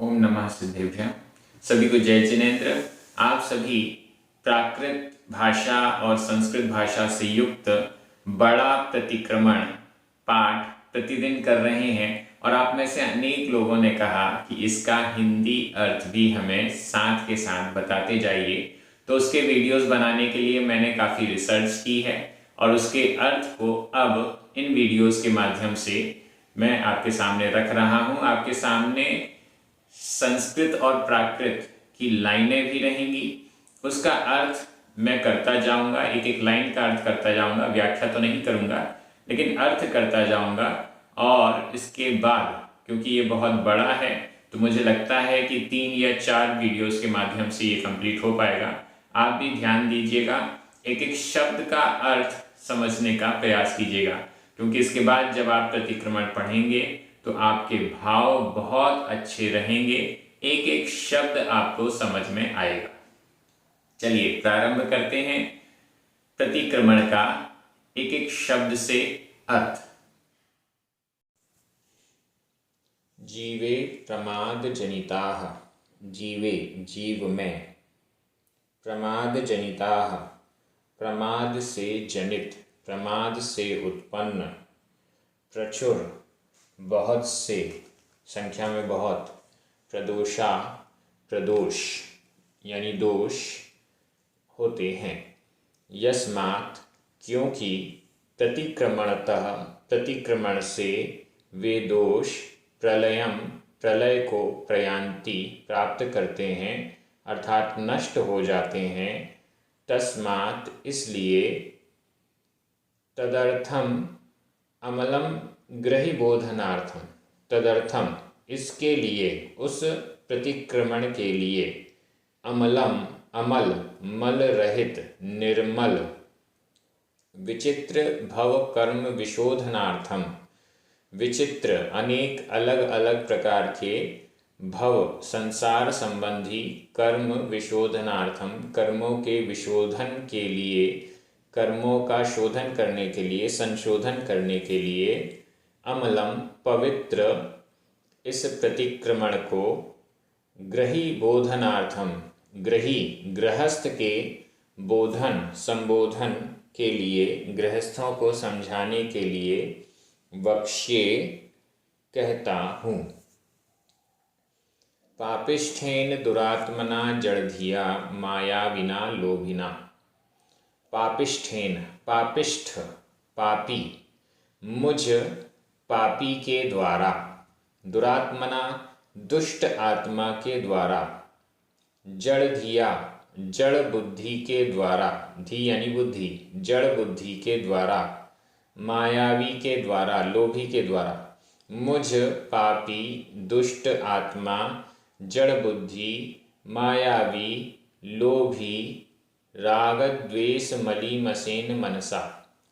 ओम नमः सिद्धेभ्यः। सभी को जय जिनेन्द्र। आप सभी प्राकृत भाषा और संस्कृत भाषा से युक्त बड़ा प्रतिक्रमण पाठ प्रतिदिन कर रहे हैं और आप में से अनेक लोगों ने कहा कि इसका हिंदी अर्थ भी हमें साथ के साथ बताते जाइए। तो उसके वीडियोस बनाने के लिए मैंने काफ़ी रिसर्च की है और उसके अर्थ को अब इन वीडियोस के माध्यम से मैं आपके सामने रख रहा हूँ। आपके सामने संस्कृत और प्राकृत की लाइनें भी रहेंगी, उसका अर्थ मैं करता जाऊंगा, एक एक लाइन का अर्थ करता जाऊंगा, व्याख्या तो नहीं करूंगा लेकिन अर्थ करता जाऊंगा। और इसके बाद क्योंकि ये बहुत बड़ा है तो मुझे लगता है कि 3 या 4 वीडियोस के माध्यम से ये कंप्लीट हो पाएगा। आप भी ध्यान दीजिएगा, एक एक शब्द का अर्थ समझने का प्रयास कीजिएगा, क्योंकि इसके बाद जब आप प्रतिक्रमण पढ़ेंगे तो आपके भाव बहुत अच्छे रहेंगे, एक एक शब्द आपको समझ में आएगा। चलिए प्रारंभ करते हैं प्रतिक्रमण का एक एक शब्द से अर्थ। जीवे प्रमाद जनिताः, जीवे जीव में, प्रमाद जनिताः प्रमाद से जनित, प्रमाद से उत्पन्न, प्रचुर बहुत से, संख्या में बहुत, प्रदोषा प्रदोष यानी दोष होते हैं। यस्मात् क्योंकि, प्रतिक्रमणतः प्रतिक्रमण से, वे दोष प्रलयम प्रलय को प्रयान्ति प्राप्त करते हैं अर्थात नष्ट हो जाते हैं। तस्मात् इसलिए, तदर्थम अमलम ग्रहिबोधनार्थम, तदर्थम इसके लिए, उस प्रतिक्रमण के लिए, अमलम अमल मल रहित निर्मल, विचित्र भव कर्म विशोधनार्थम, विचित्र अनेक अलग अलग प्रकार के भव संसार संबंधी कर्म विशोधनार्थम कर्मों के विशोधन के लिए, कर्मों का शोधन करने के लिए, संशोधन करने के लिए, अमलम पवित्र इस प्रतिक्रमण को, ग्रही बोधनार्थम ग्रही गृहस्थ के बोधन संबोधन के लिए, गृहस्थों को समझाने के लिए, वक्ष्ये कहता हूँ। पापिष्ठेन दुरात्मना जड़धिया मायाविना लोभिना। पापिष्ठेन पापिष्ठ पापी, मुझ पापी के द्वारा, दुरात्मना दुष्ट आत्मा के द्वारा, जड़ धिया जड़ बुद्धि के द्वारा, धी यानी बुद्धि, जड़ बुद्धि के द्वारा, मायावी के द्वारा लोभी के द्वारा, मुझ पापी दुष्ट आत्मा जड़ बुद्धि मायावी लोभी राग द्वेष मलीमसेन मनसा,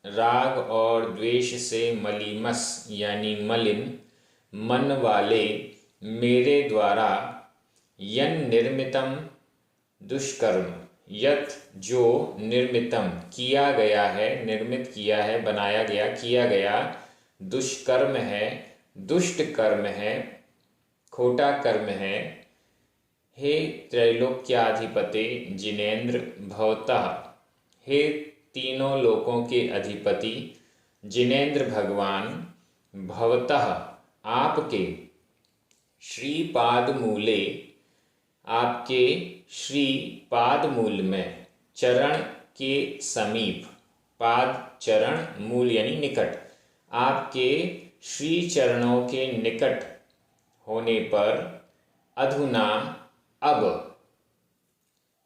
राग और द्वेष से मलीमस यानी मलिन मन वाले मेरे द्वारा, यन निर्मितम दुष्कर्म, यत जो निर्मितम किया गया है, निर्मित किया है, बनाया गया, किया गया, दुष्कर्म है, दुष्ट कर्म है, खोटा कर्म है। हे त्रैलोक्याधिपते जिनेन्द्र भवतः, हे तीनों लोकों के अधिपति जिनेन्द्र भगवान, भवतः आपके, श्रीपाद मूले आपके श्री पाद मूल में, चरण के समीप, पाद चरण मूल यानी निकट, आपके श्री चरणों के निकट होने पर, अधुना अब,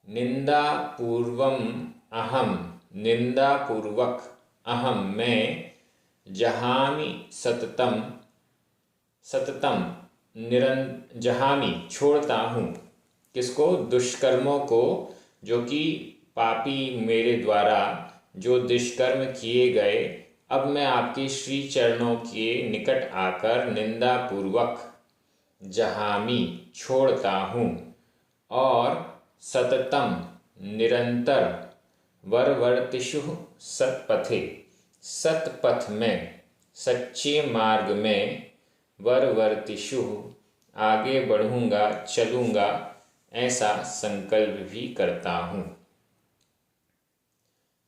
निंदा पूर्वम अहम निंदा पूर्वक, अहम मैं, जहामि सततम सततम जहामि छोड़ता हूँ, किसको, दुष्कर्मों को, जो कि पापी मेरे द्वारा जो दुष्कर्म किए गए, अब मैं आपके श्री चरणों के निकट आकर निंदा पूर्वक जहामि छोड़ता हूँ, और सततम निरंतर, वरवर्तिषु सत्पथे सतपथ में, सच्चे मार्ग में, वरवर्तिषु आगे बढ़ूंगा, चलूंगा, ऐसा संकल्प भी करता हूँ।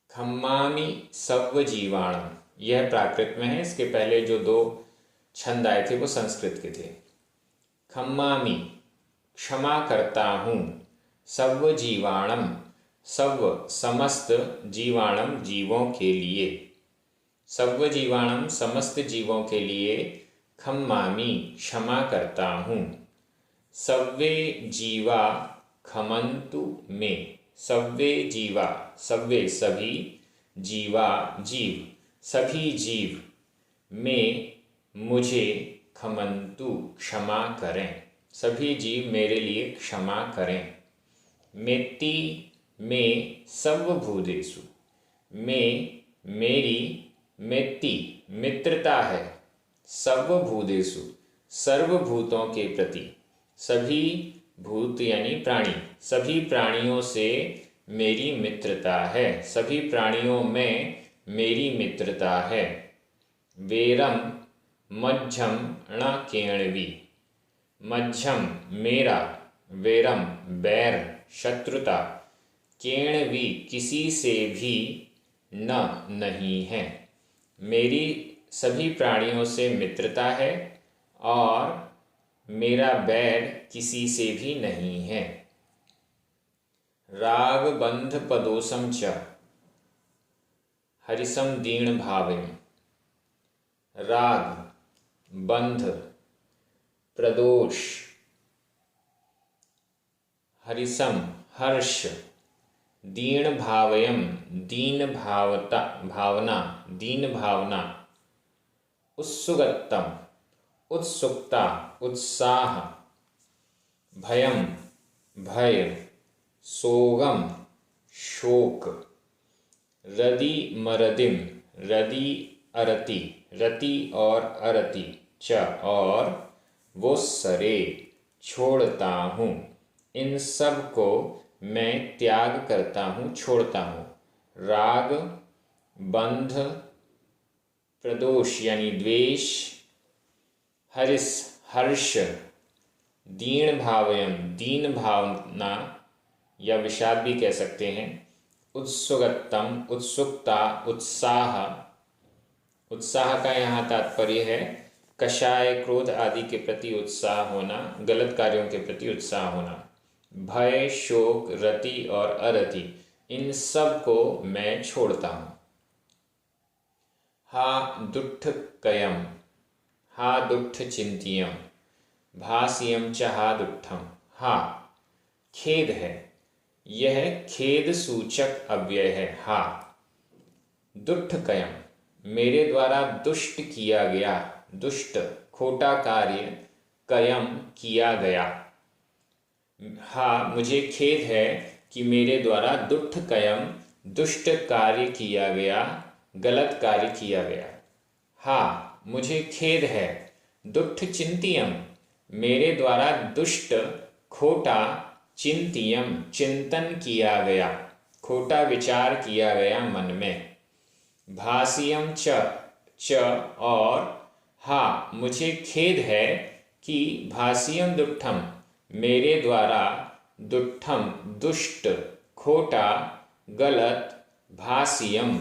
खम्मामि सव्व जीवाणम, यह प्राकृत में है। इसके पहले जो 2 छंद आए थे वो संस्कृत के थे। खम्मामि, क्षमा करता हूँ, सव्व जीवाणम, सव्व समस्त, जीवाणम जीवों के लिए, सव्व जीवाणम समस्त जीवों के लिए, खम्मामि क्षमा करता हूँ। सव्वे जीवा खमन्तु मे, सव्वे जीवा, सव्वे सभी, जीवा जीव, सभी जीव, में मुझे, खमन्तु क्षमा करें, सभी जीव मेरे लिए क्षमा करें। मेत्ति में सर्वभूतेषु, में मेरी, मेत्ति मित्रता है, सर्वभूतेषु सर्वभूतों के प्रति, सभी भूत यानी प्राणी, सभी प्राणियों से मेरी मित्रता है, सभी प्राणियों में मेरी मित्रता है। वेरम मध्यम ण केणवी, मध्यम मेरा, वेरम बैर शत्रुता, केणवी किसी से भी न नहीं है, मेरी सभी प्राणियों से मित्रता है और मेरा बैर किसी से भी नहीं है। राग बंध पदोसम च हरिसम दीर्ण भावेम, राग बंध प्रदोष हरिसम हर्ष, दीन भावयम दीन भावता भावना, दीन भावना, उत्सुगतम उत्सुकता उत्साह, भयम भय, सोगम शोक, रदि मरदिम रदि अरति, रति और अरति, च और वो सरे छोड़ता हूँ, इन सब को मैं त्याग करता हूँ, छोड़ता हूँ। राग बंध प्रदोष यानी द्वेष, हरिस हर्ष, दीन भावयम दीन भावना या विषाद भी कह सकते हैं, उत्सुगतम उत्सुकता उत्साह, उत्साह का यहाँ तात्पर्य है कषाय क्रोध आदि के प्रति उत्साह होना, गलत कार्यों के प्रति उत्साह होना। भय शोक रति और अरति, इन सब को मैं छोड़ता हूँ। हा दुष्ट कयम, हा दुष्ट चिंतियम, भासियम च हा दुष्टम, हा खेद है, यह खेद सूचक अव्यय है। हा दुष्ट कयम, मेरे द्वारा दुष्ट किया गया, दुष्ट खोटा कार्य, कयम किया गया। हाँ मुझे खेद है कि मेरे द्वारा दुष्ट कयम दुष्ट कार्य किया गया, गलत कार्य किया गया। हाँ मुझे खेद है, दुष्ट चिंतियम, मेरे द्वारा दुष्ट खोटा, चिंतियम चिंतन किया गया, खोटा विचार किया गया मन में। भासियम च और हाँ मुझे खेद है कि भासियम दुष्टम, मेरे द्वारा दुष्टम दुष्ट खोटा गलत, भासियम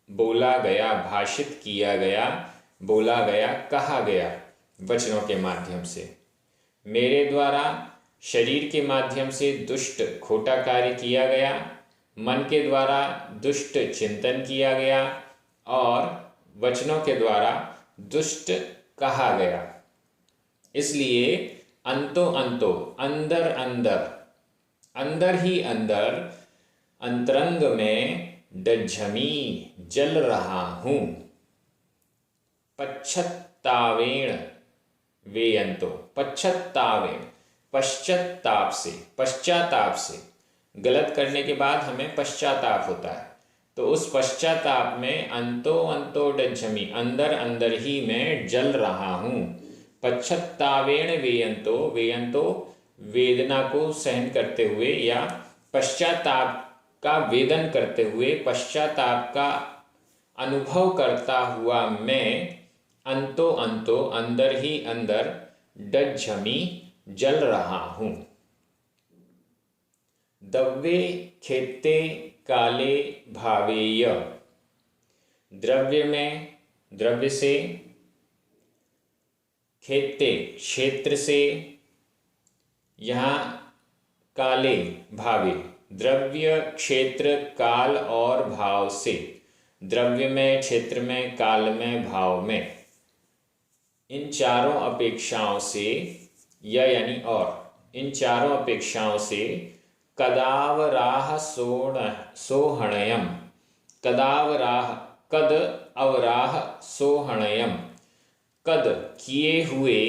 बोला गया, भाषित किया गया, बोला गया, कहा गया वचनों के माध्यम से। मेरे द्वारा शरीर के माध्यम से दुष्ट खोटा कार्य किया गया, मन के द्वारा दुष्ट चिंतन किया गया और वचनों के द्वारा दुष्ट कहा गया। इसलिए अंतो अंतो, अंदर अंदर, अंदर ही अंदर, अंतरंग में डझमी जल रहा हूँ। पश्चात्तावेण वेयंतो, पश्चात्तावेण पश्चाताप से, पश्चाताप से, गलत करने के बाद हमें पश्चाताप होता है, तो उस पश्चाताप में अंतो अंतो डझमी, अंदर अंदर ही मैं जल रहा हूँ। पश्चात्तावेण वेयंतो, वेयंतो वेदना को सहन करते हुए या पश्चाताप का वेदन करते हुए, पश्चाताप का अनुभव करता हुआ मैं अंतो अंतो, अंदर ही अंदर, डज्झमि जल रहा हूँ। दव्ये खेते काले भावेय, द्रव्य में, द्रव्य से, खेते क्षेत्र से, यहाँ काले भावे, द्रव्य क्षेत्र काल और भाव से, द्रव्य में, क्षेत्र में, काल में, भाव में, इन चारों अपेक्षाओं से, या यानी और, इन चारों अपेक्षाओं से कदावराह सोहणयम, कदावराह, कद अवराह सोहणयम, कद किए हुए,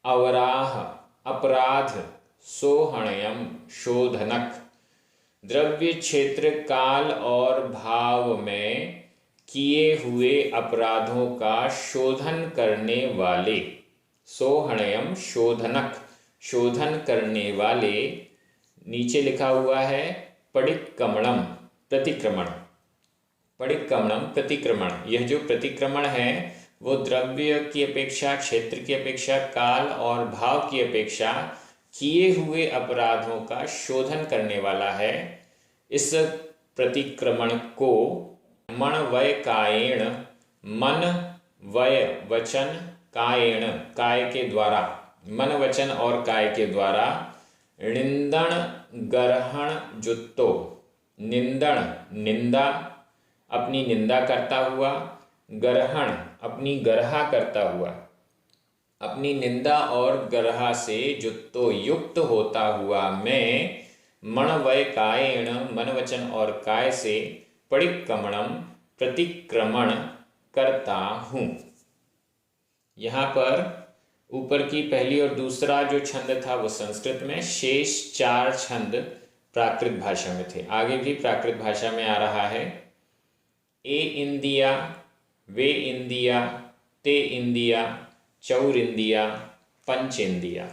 अवराह अपराध, सोहणयम शोधनक, द्रव्य क्षेत्र काल और भाव में किए हुए अपराधों का शोधन करने वाले, सोहणयम शोधनक, शोधन करने वाले। नीचे लिखा हुआ है पडिक्कमणम प्रतिक्रमण, पडिक्कमणम प्रतिक्रमण। यह जो प्रतिक्रमण है वो द्रव्य की अपेक्षा, क्षेत्र की अपेक्षा, काल और भाव की अपेक्षा किए हुए अपराधों का शोधन करने वाला है। इस प्रतिक्रमण को मन वय कायेण, मन वय वचन कायेण, काय के द्वारा, मन वचन और काय के द्वारा, निंदन गर्हण जुत्तो, निंदन निंदा, अपनी निंदा करता हुआ, गर्हण अपनी गर्हा करता हुआ, अपनी निंदा और गर्हा से जुत्तो युक्त होता हुआ मैं मन वय कायेण, मन वचन और काय से पडिक्कमणम प्रतिक्रमण करता हूँ। यहाँ पर ऊपर की पहली और दूसरा जो छंद था वो संस्कृत में, शेष 4 छंद प्राकृत भाषा में थे। आगे भी प्राकृत भाषा में आ रहा है। ए इंदिया, वे इंदिया, ते इंदिया, चौर इंदिया, पंच इंदिया।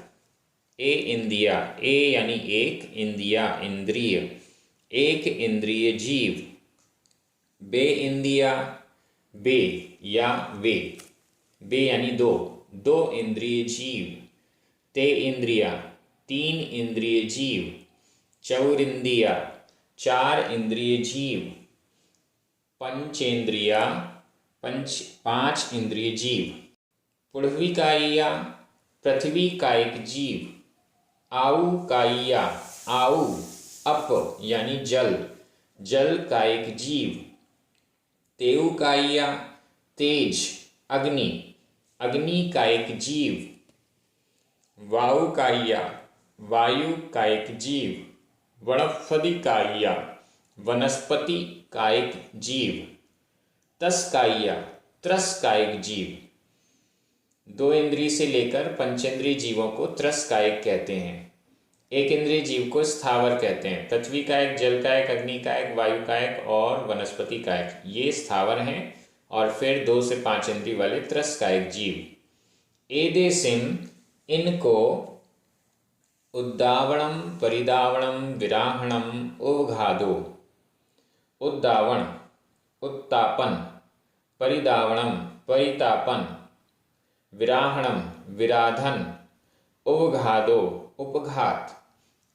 ए इंदिया, ए यानी एक, इंदिया इंद्रिय, एक इंद्रिय जीव। बे इंदिया, बे या वे, बे यानी दो, दो इंद्रिय जीव। ते इंद्रिया, 3 इंद्रिय जीव। चौर इंदिया, 4 इंद्रिय जीव। पंचेंद्रिया, 5 इंद्रिय जीव। पुढ़वी कायिया, पृथ्वी कायिक जीव। आऊ कायिया, आऊ अप यानी जल, जल कायिक जीव। तेऊ कायिया, तेज अग्नि, अग्नि कायिक जीव। वायु कायिया, वायु कायिक जीव। वनस्पति कायिया, वनस्पति कायिक जीव। तस कायिया, त्रस कायिक जीव। 2 इंद्रिय से लेकर पंचेंद्रिय जीवों को त्रस कायिक कहते हैं। एक इंद्रिय जीव को स्थावर कहते हैं। पृथ्वी कायिक, जल कायिक, अग्नि कायिक, वायु कायिक और वनस्पति कायिक, ये स्थावर हैं। और फिर 2 से 5 इंद्रिय वाले त्रस कायिक जीव। एदेसिम, इनको उद्दावणम, परिदावणम, विराहणम, उवघादो। उद्दावण उत्तापन, परिदावणम परितापन, विराहणम विराधन, उवघादो उपघात।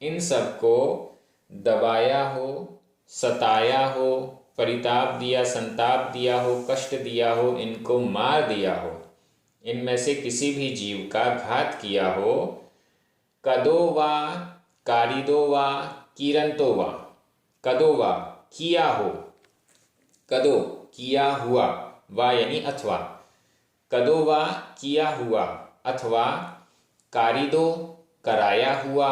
इन सबको दबाया हो, सताया हो, परिताप दिया, संताप दिया हो, कष्ट दिया हो, इनको मार दिया हो, इनमें से किसी भी जीव का घात किया हो। कदो वा, कारिदो वा, किरंतो वा। कदो वा किया हो, कदो किया हुआ, वा यानी अथवा। कदो वा किया हुआ, अथवा कारिदो कराया हुआ,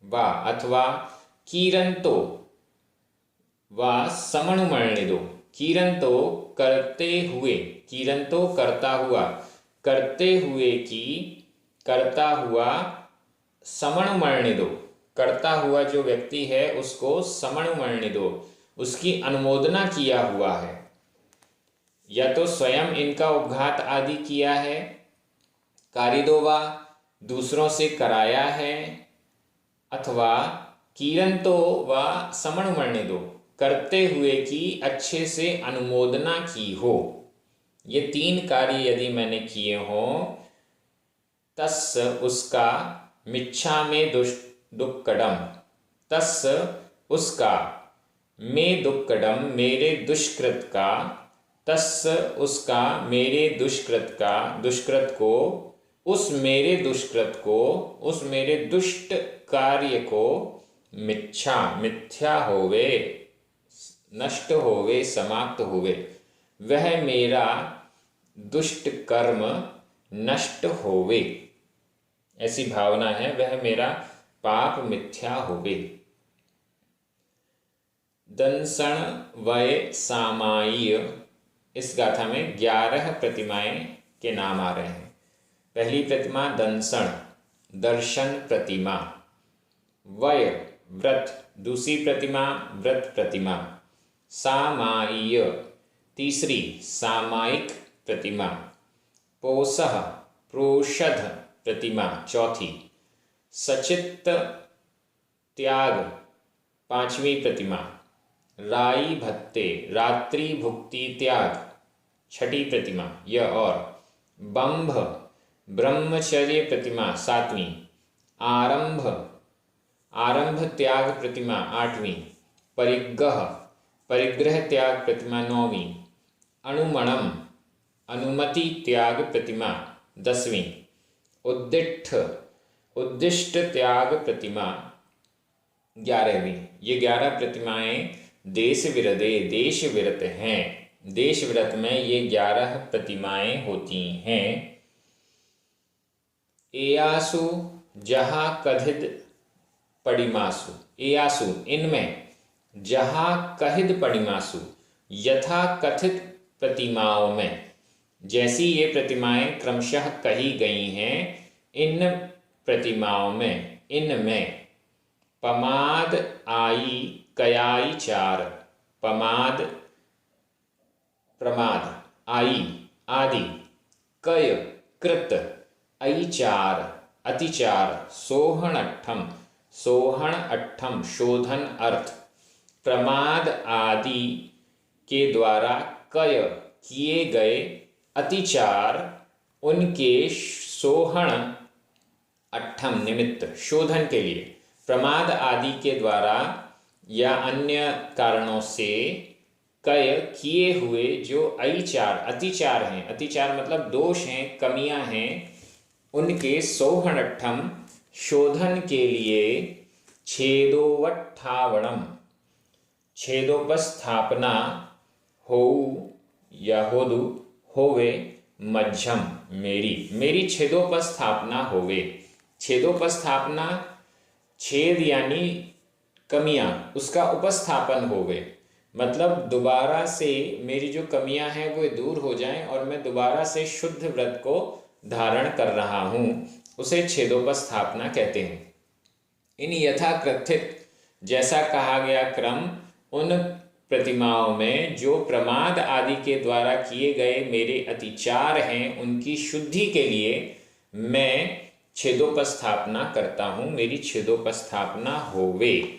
वा अथवा कीरंतो वा समणुमर्णिदो। कीरंतो करते हुए, कीरंतो करता हुआ, करते हुए की, करता हुआ। समणुमर्णिदो, करता हुआ जो व्यक्ति है उसको समणुमर्णिदो, उसकी अनुमोदना किया हुआ है। या तो स्वयं इनका उपघात आदि किया है, कारिदो वा दूसरों से कराया है, अथवा कीरंतो वा समणुमर्णिदो करते हुए की अच्छे से अनुमोदना की हो। ये 3 कार्य यदि मैंने किए हों तस्य उसका, मिच्छामि दुक्कडम, तस्य उसका, में दुक्कडम मेरे दुष्कृत का, तस्य उसका, मेरे दुष्कृत का, दुष्कृत को, उस मेरे दुष्कृत को, उस मेरे दुष्ट कार्य को, मिच्छा मिथ्या होवे, नष्ट होवे, समाप्त होवे, वह मेरा दुष्ट कर्म नष्ट होवे, ऐसी भावना है, वह मेरा पाप मिथ्या होवे। दंसण वय सामाय्य, इस गाथा में 11 प्रतिमाएं के नाम आ रहे हैं। पहली प्रतिमा दंसण, दर्शन प्रतिमा। वय व्रत, दूसरी प्रतिमा व्रत प्रतिमा। सामाय्य, तीसरी सामायिक प्रतिमा। पोषः, प्रोषध प्रतिमा, चौथी। सचित्त त्याग, पांचवी प्रतिमा। राई भत्ते, रात्रि भुक्ति त्याग, छठी प्रतिमा यह। और बंभ, ब्रह्मचर्य प्रतिमा, सातवीं। आरंभ, आरंभ त्याग प्रतिमा, आठवीं। परिग्रह, परिग्रह त्याग प्रतिमा, नौवीं। अनुमणम, अनुमति त्याग प्रतिमा, 10वीं। उद्दिष्ट, उद्दिष्ट त्याग प्रतिमा, 11वीं। ये 11 प्रतिमाएं देश विरदे, देश विरत हैं। देश विरत में ये 11 प्रतिमाएं होती हैं। एयासु जहाँ कथित पडिमासु, एयासु इनमें, जहाँ कहित पडिमासु यथा कथित प्रतिमाओं में, जैसी ये प्रतिमाएं क्रमशः कही गई हैं, इन प्रतिमाओं में, इनमें। पमाद आई कयाई चार, पमाद प्रमाद, आई आदि, कय कृत, अईचार अतिचार, सोहण अट्ठम, सोहण अट्ठम शोधन अर्थ, प्रमाद आदि के द्वारा कय किए गए अतिचार, उनके सोहण अट्ठम निमित्त, शोधन के लिए। प्रमाद आदि के द्वारा या अन्य कारणों से कय किए हुए जो अतिचार, अतिचार हैं, अतिचार मतलब दोष हैं, कमियां हैं, उनके सोहणट्ठम शोधन के लिए। छेदोवट्ठावणम, छेदोपस्थापना हो या होदु, होवे, मध्यम मेरी, मेरी छेदोपस्थापना होवे। छेदोपस्थापना, छेद यानी कमियां, उसका उपस्थापन होवे, मतलब दोबारा से मेरी जो कमियां हैं वो दूर हो जाएं और मैं दोबारा से शुद्ध व्रत को धारण कर रहा हूँ, उसे छेदोपस्थापना कहते हैं। इन यथाकथित, जैसा कहा गया क्रम, उन प्रतिमाओं में जो प्रमाद आदि के द्वारा किए गए मेरे अतिचार हैं, उनकी शुद्धि के लिए मैं छेदोपस्थापना करता हूँ, मेरी छेदोपस्थापना होवे,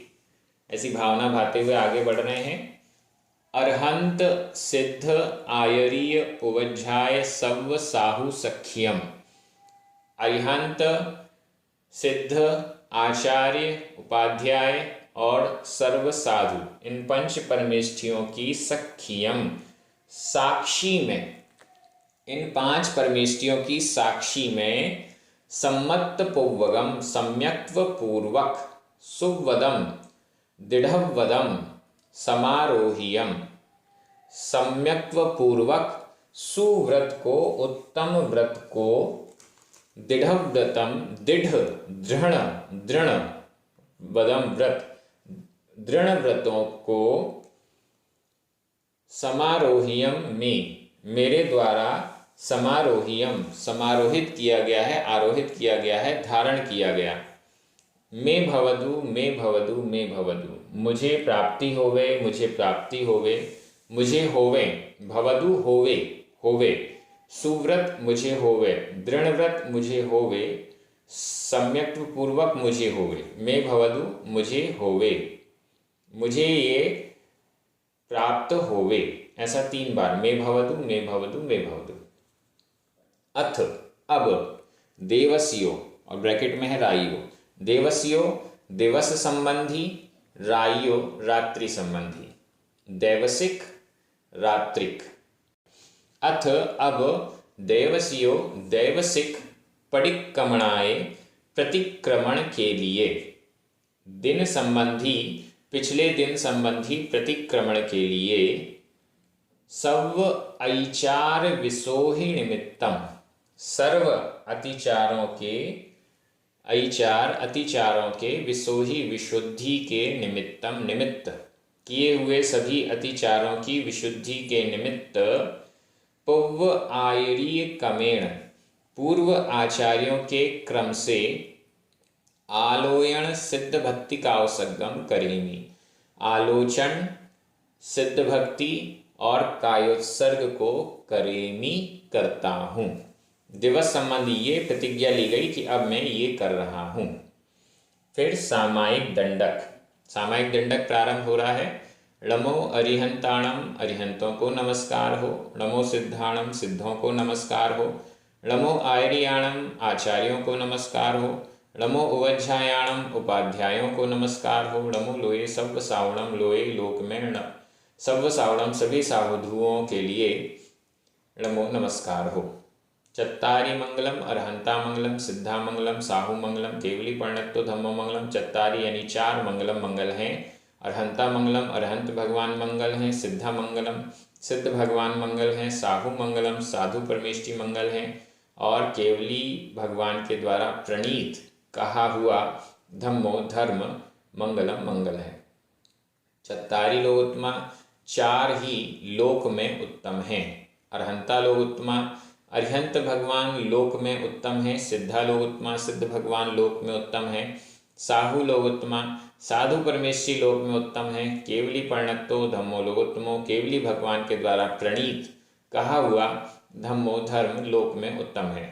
ऐसी भावना भाते हुए आगे बढ़ रहे हैं। अरहंत सिद्ध आयरीय उवज्झाय सव्व साहु सख्यम। अरिहंत, सिद्ध, आचार्य, उपाध्याय और सर्व साधु, इन पंच परमेष्ठियों की सख्यम, साक्षी में, इन 5 परमेष्ठियों की साक्षी में, सम्मत पुव्वगम, सम्यक्त्व पूर्वक, सुवदम, दृढ़वदम, समारोहियम, सम्यक्त्व पूर्वक सुव्रत को, उत्तम व्रत को, दृढ़व्रतम, दृढ़, दृढ़, दृढ़ वदम व्रत, दृढ़ व्रतों को, समारोहियम में, मेरे द्वारा समारोहियम, समारोहित किया गया है, आरोहित किया गया है, धारण किया गया। मैं भवदु, मैं भवदु, मैं भवदु, मुझे प्राप्ति होवे, मुझे प्राप्ति होवे, मुझे होवे, भवदु होवे, होवे, सुव्रत मुझे होवे, दृढ़ व्रत मुझे होवे, सम्यक्त्व पूर्वक मुझे होवे, मैं भवदु मुझे होवे, मुझे ये प्राप्त होवे, ऐसा 3 बार, मैं भवदु, मैं भवदु, मैं भवदु। अथ, अब, देवस्यो और ब्रैकेट में है राइयो, देवस्यो दिवस संबंधी, राइयो रात्रि संबंधी, दैवसिक रात्रिक। अथ अब देवस्यो दैवसिक परिक्रमणाए प्रतिक्रमण के लिए, दिन संबंधी पिछले दिन संबंधी प्रतिक्रमण के लिए, सर्व अतिचार विसोहि निमित्तम, सर्व अतिचारों के, अतिचारों के, विसोहि विशुद्धि के, निमित्तम निमित्त, किए हुए सभी अतिचारों की विशुद्धि के निमित्त, पूर्व आयरीय क्रमेण, पूर्व आचार्यों के क्रम से, आलोयन सिद्ध भक्ति का अवसर्गम करेमी, आलोचन सिद्ध भक्ति और कायोत्सर्ग को करेमी करता हूँ। दिवस संबंधी ये प्रतिज्ञा ली गई कि अब मैं ये कर रहा हूँ। फिर सामायिक दंडक, सामायिक दंडक प्रारंभ हो रहा है। नमो अरिहंताणम, अरिहंतों को नमस्कार हो। नमो सिद्धाणम, सिद्धों को नमस्कार हो। नमो आयरियाणम, आचार्यों को नमस्कार हो। नमो उपाध्यायाणम, उपाध्यायों को नमस्कार हो। नमो लोये सब सावणम, लोये लोक में सब सावणम, सभी साधुओं के लिए नमो नमस्कार हो। चत्तारी मंगलम, अरहंता मंगलम, सिद्धा मंगलम, साहू मंगलम, केवली पर्णत्तो धम्मो मंगलम। चत्तारी यानी 4 मंगलम मंगल हैं। अरहंता मंगलम, अरहंत भगवान मंगल हैं। सिद्धा मंगलम, सिद्ध भगवान मंगल हैं। साहू मंगलम, साधु परमेष्टि मंगल हैं। और केवली भगवान के द्वारा प्रणीत कहा हुआ धम्मो धर्म मंगलम मंगल है। चत्तारी लोकोत्तमा, 4 ही लोक में उत्तम हैं। अरहंता लोकोत्तमा, अरिहंत भगवान लोक में उत्तम है। सिद्धा लोकोत्तमा, सिद्ध भगवान लोक में उत्तम है। साहू लोकोत्तमा, साधु परमेष्टि लोक में उत्तम है। केवली पर्णत्तो धम्मो लोकोत्तमो, केवली भगवान के द्वारा प्रणीत कहा हुआ धम्मो धर्म लोक में उत्तम है।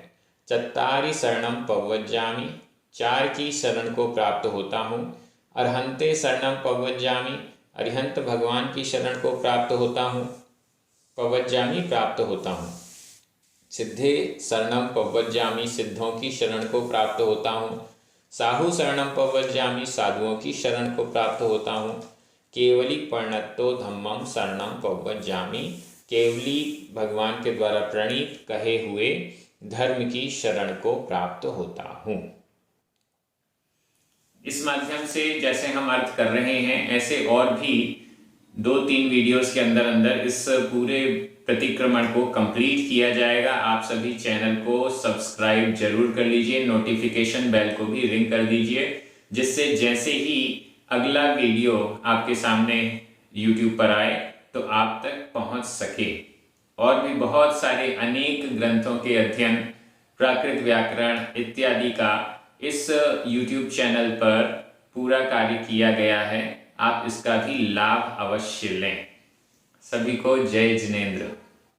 चत्तारी शरणम पवज्जामि, 4 की शरण को प्राप्त होता हूँ। अरहंते शरणम पवज्जामि, अरिहंत भगवान की शरण को प्राप्त होता हूँ। पवज्जामि प्राप्त होता हूँ। सिद्धे शरणम पवज्जामि, सिद्धों की शरण को प्राप्त होता हूँ। साहू शरणम पवज्जामि, साधुओं की शरण को प्राप्त होता हूँ। केवली पर्णत्तो धम्मम शरणम पवज्जामि, केवली भगवान के द्वारा प्रणीत कहे हुए धर्म की शरण को प्राप्त होता हूँ। इस माध्यम से जैसे हम अर्थ कर रहे हैं, ऐसे और भी 2-3 वीडियोस के अंदर अंदर इस पूरे प्रतिक्रमण को कंप्लीट किया जाएगा। आप सभी चैनल को सब्सक्राइब जरूर कर लीजिए, नोटिफिकेशन बेल को भी रिंग कर दीजिए, जिससे जैसे ही अगला वीडियो आपके सामने YouTube पर आए तो आप तक पहुंच सके। और भी बहुत सारे अनेक ग्रंथों के अध्ययन, प्राकृत व्याकरण इत्यादि का इस YouTube चैनल पर पूरा कार्य किया गया है। आप इसका भी लाभ अवश्य लें। सभी को जय जिनेंद्र।